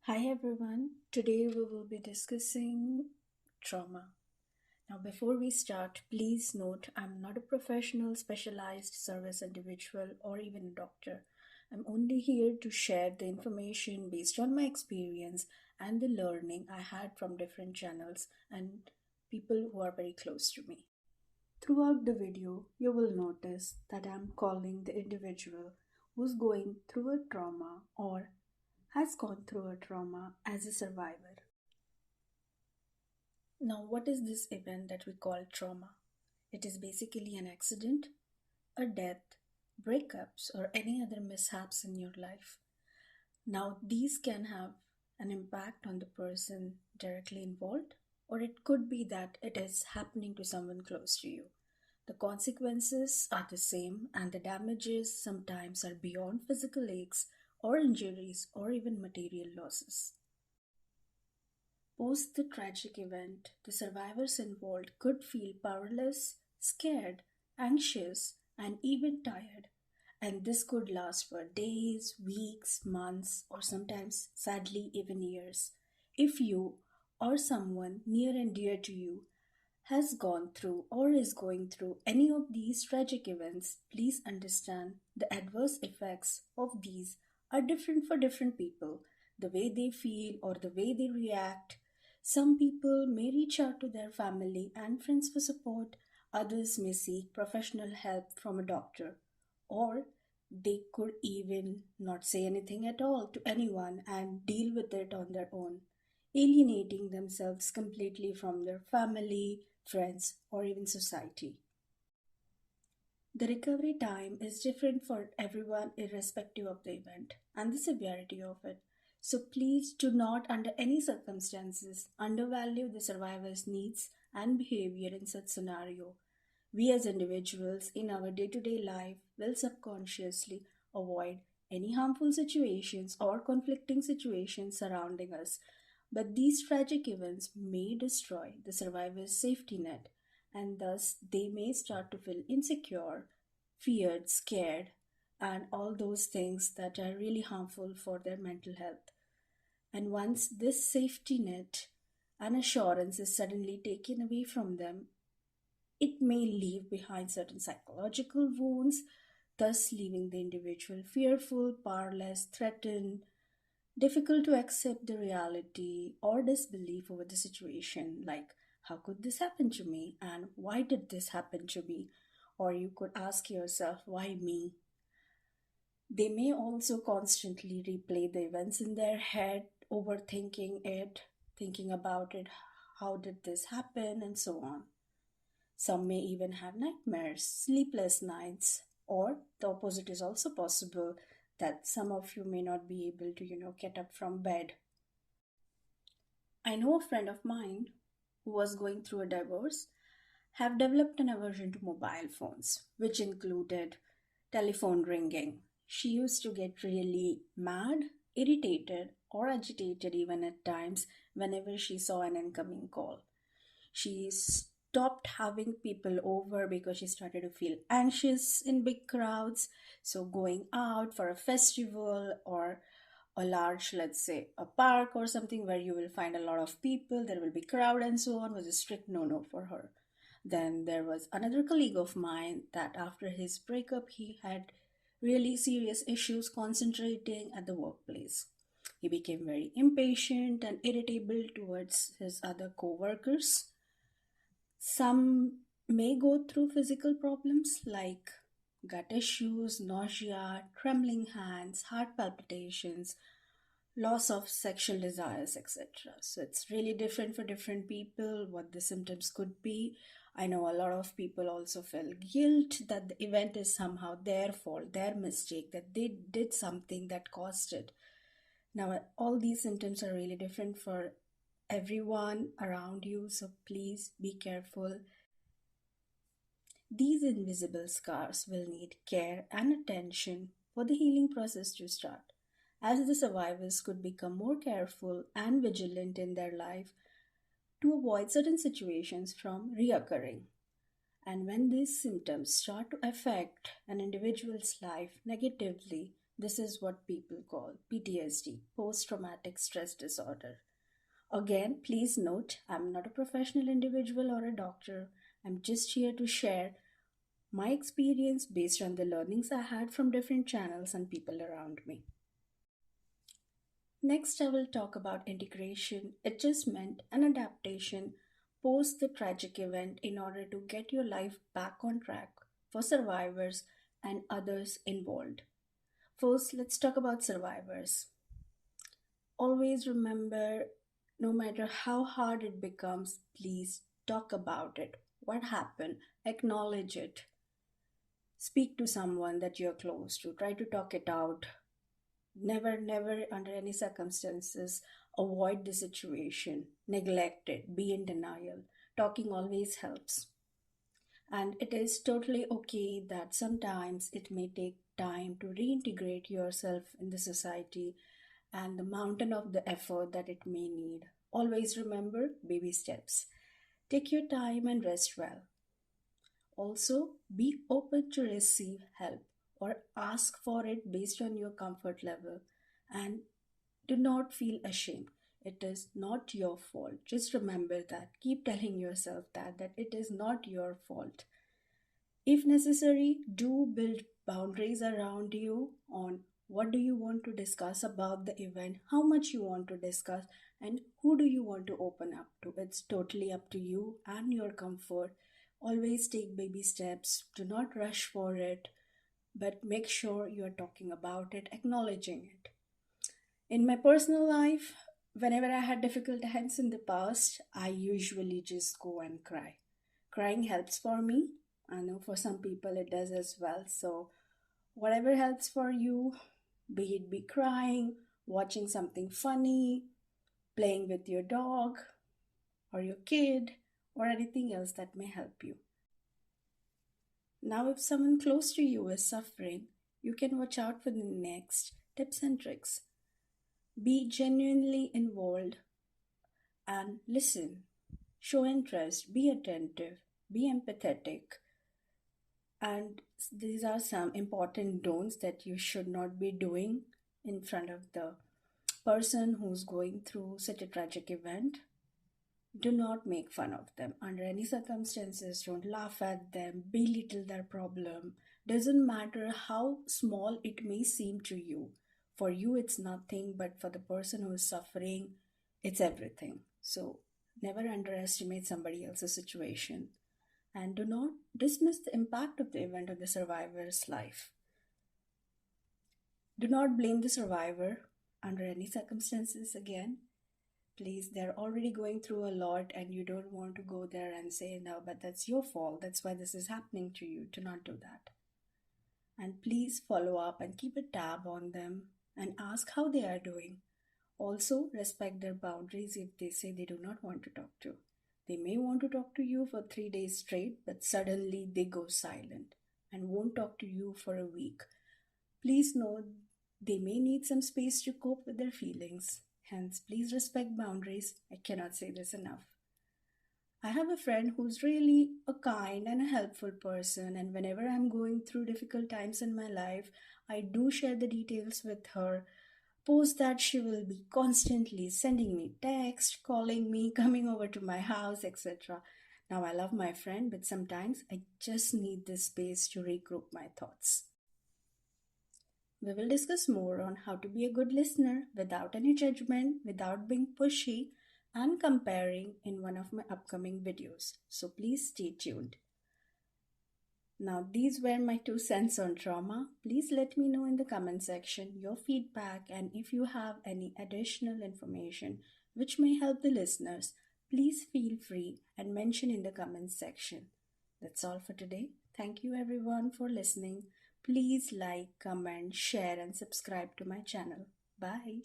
Hi everyone, today we will be discussing trauma. Now, before we start, please note I'm not a professional, specialized service individual, or even a doctor. I'm only here to share the information based on my experience and the learning I had from different channels and people who are very close to me. Throughout the video, you will notice that I'm calling the individual who's going through a trauma or has gone through a trauma as a survivor. Now, what is this event that we call trauma? It is basically an accident, a death, breakups, or any other mishaps in your life. Now, these can have an impact on the person directly involved, or it could be that it is happening to someone close to you. The consequences are the same, and the damages sometimes are beyond physical aches or injuries or even material losses. Post the tragic event, the survivors involved could feel powerless, scared, anxious, and even tired. And this could last for days, weeks, months, or sometimes, sadly, even years. If you or someone near and dear to you has gone through or is going through any of these tragic events, please understand the adverse effects of these are different for different people. The way they feel or the way they react. Some people may reach out to their family and friends for support, others may seek professional help from a doctor, or they could even not say anything at all to anyone and deal with it on their own, alienating themselves completely from their family, friends, or even society. The recovery time is different for everyone, irrespective of the event and the severity of it. So please do not, under any circumstances, undervalue the survivor's needs and behavior in such scenario. We as individuals in our day-to-day life will subconsciously avoid any harmful situations or conflicting situations surrounding us. But these tragic events may destroy the survivor's safety net, and thus they may start to feel insecure, feared, scared, and all those things that are really harmful for their mental health. And once this safety net and assurance is suddenly taken away from them, it may leave behind certain psychological wounds, thus leaving the individual fearful, powerless, threatened, difficult to accept the reality or disbelief over the situation, like, how could this happen to me? And why did this happen to me? Or you could ask yourself, why me? They may also constantly replay the events in their head, overthinking it, thinking about it, how did this happen, and so on. Some may even have nightmares, sleepless nights, or the opposite is also possible, that some of you may not be able to, get up from bed. I know a friend of mine who was going through a divorce have developed an aversion to mobile phones, which included telephone ringing. She used to get really mad, irritated, or agitated even at times whenever she saw an incoming call. She stopped having people over because she started to feel anxious in big crowds. So, going out for a festival or a large, let's say, a park or something where you will find a lot of people, there will be crowd and so on, was a strict no-no for her. Then there was another colleague of mine that after his breakup, he had really serious issues concentrating at the workplace. He became very impatient and irritable towards his other co-workers. Some may go through physical problems like gut issues, nausea, trembling hands, heart palpitations, loss of sexual desires, etc. So it's really different for different people what the symptoms could be. I know a lot of people also feel guilt that the event is somehow their fault, their mistake, that they did something that caused it. Now, all these symptoms are really different for everyone around you, so please be careful. These invisible scars will need care and attention for the healing process to start, as the survivors could become more careful and vigilant in their life to avoid certain situations from reoccurring. And when these symptoms start to affect an individual's life negatively, This is what people call PTSD, post traumatic stress disorder. Again, please note I'm not a professional individual or a doctor. I'm just here to share my experience based on the learnings I had from different channels and people around me. Next, I will talk about integration, adjustment, and adaptation post the tragic event in order to get your life back on track for survivors and others involved. First, let's talk about survivors. Always remember, no matter how hard it becomes, please talk about it. What happened? Acknowledge it. Speak to someone that you're close to. Try to talk it out. Never, never, under any circumstances, avoid the situation. Neglect it. Be in denial. Talking always helps. And it is totally okay that sometimes it may take time to reintegrate yourself in the society and the mountain of the effort that it may need. Always remember baby steps. Take your time and rest well. Also, be open to receive help or ask for it based on your comfort level, and do not feel ashamed. It is not your fault. Just remember that. Keep telling yourself that it is not your fault. If necessary, do build boundaries around you on what do you want to discuss about the event, how much you want to discuss, and who do you want to open up to. It's totally up to you and your comfort. Always take baby steps. Do not rush for it, but make sure you are talking about it, acknowledging it. In my personal life, whenever I had difficult times in the past, I usually just go and cry. Crying helps for me. I know for some people it does as well. So, whatever helps for you, be crying, watching something funny, playing with your dog or your kid, or anything else that may help you. Now, if someone close to you is suffering, you can watch out for the next tips and tricks. Be genuinely involved and listen. Show interest, be attentive, be empathetic. And these are some important don'ts that you should not be doing in front of the person who's going through such a tragic event. Do not make fun of them under any circumstances. Don't laugh at them, belittle their problem. Doesn't matter how small it may seem to you. For you, it's nothing, but for the person who is suffering, it's everything. So never underestimate somebody else's situation. And do not dismiss the impact of the event on the survivor's life. Do not blame the survivor under any circumstances again. Please, they're already going through a lot and you don't want to go there and say, no, but that's your fault. That's why this is happening to you. Do not do that. And please follow up and keep a tab on them and ask how they are doing. Also, respect their boundaries if they say they do not want to talk to. They may want to talk to you for 3 days straight, but suddenly they go silent and won't talk to you for a week. Please know they may need some space to cope with their feelings. Hence, please respect boundaries. I cannot say this enough. I have a friend who's really a kind and a helpful person, and whenever I'm going through difficult times in my life, I do share the details with her. Post that she will be constantly sending me text, calling me, coming over to my house, etc. Now, I love my friend, but sometimes I just need this space to regroup my thoughts. We will discuss more on how to be a good listener without any judgment, without being pushy, and comparing in one of my upcoming videos. So please stay tuned. Now, these were my 2 cents on trauma. Please let me know in the comment section your feedback, and if you have any additional information which may help the listeners, please feel free and mention in the comment section. That's all for today. Thank you everyone for listening. Please like, comment, share, and subscribe to my channel. Bye.